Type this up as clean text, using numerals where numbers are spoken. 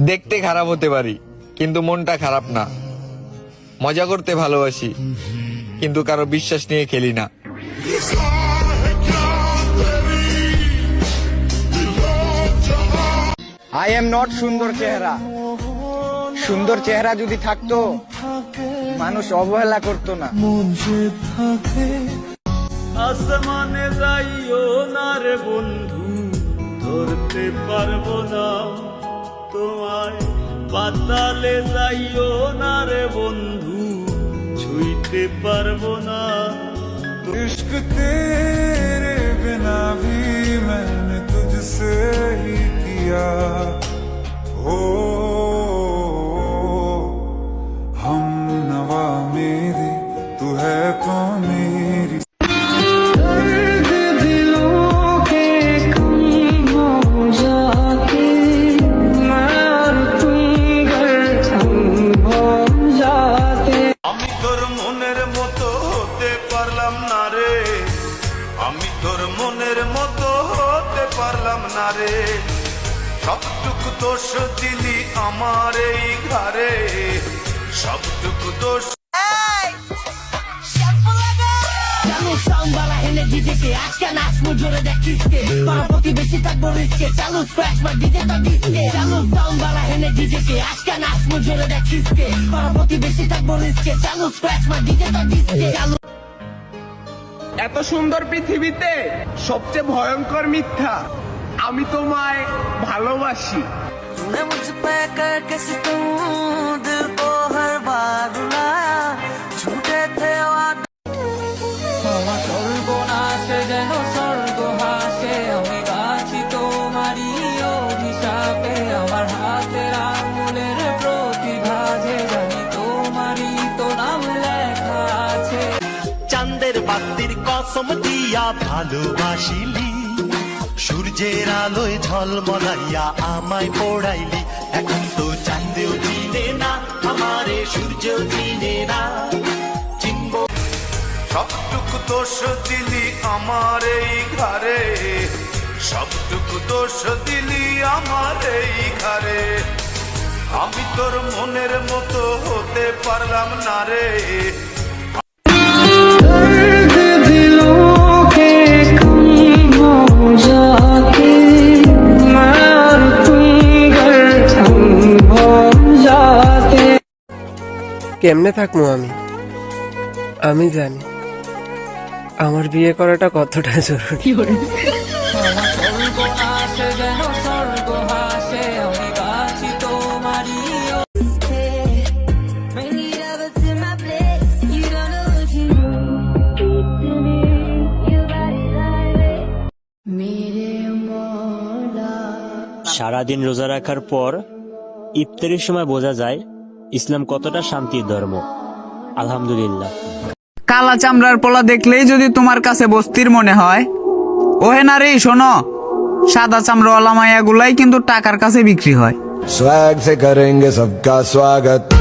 দেখতে খারাপ হতে পারি কিন্তু মনটা খারাপ না। মজা করতে ভালোবাসি কিন্তু কারো বিশ্বাস নিয়ে খেলি না। আই এম নট সুন্দর চেহারা। সুন্দর চেহারা যদি থাকতো মানুষ অবহেলা করতো না। আসমানে যাইও না রে বন্ধু, ধরতে পারবো না তোমায়। পাতালে যাইও না রে বন্ধু, ছুঁইতে পারবো না। इश्क तेरे बिना भी मैंने तुझसे ही किया। ओ हम नवा मेरे तू है तो मेरी। আমি তোর মনের মতো হতে পারলাম না রে, আমি তোর মনের মতো হতে পারলাম না রে। সবটুকু দোষ দিলি আমার এই ঘরে, সবটুকু দোষ। এত সুন্দর পৃথিবীতে সবচেয়ে ভয়ঙ্কর মিথ্যা আমি তোমায় ভালোবাসি। तूने मुझ पे करके सितम दिल को हर बार रुलाया, झूठे थे वादे। আমার সর্বনাশে যেন স্বর্গ হাসে, আমি গাছি তোমারই অভিশাপে। আমার হাতের আঙুলের প্রতিভাজে জানি তোমারই তো নাম লেখা আছে। চাঁদের বাতির কসম দিয়া ভালোবাসিলি, সূর্যের আলোয় ঝলমলাইয়া আমায় পড়াইলি। এখন তো চাঁদেও চিনে না আমারে, সূর্যও চিনে না। চিনব সবটুকু দোষ দিলি আমার এই ঘরে, সবটুকু দোষ দিলি আমার এই ঘরে। আমি তোর মনের মতো হতে পারলাম না রে। কেমনে থাকবো আমি জানি আমার বিয়ে করাটা কতটা জরুরি। আমার সর্বনাশে যেন স্বর্গ হাসে, আমি গাছি তোমারই। সারাদিন রোজা রাখার পর ইফতারের সময় বোঝা যায় ইসলাম কতটা শান্তির ধর্ম। আলহামদুলিল্লাহ। কালা চামড়ার পোলা দেখলেই যদি তোমার কাছে বস্তির মনে হয়, ওহে না রে শোনো, সাদা চামড়াওয়ালা মায়া গুলাই কিন্তু টাকার কাছে বিক্রি হয়। स्वैग से करेंगे सबका स्वागत।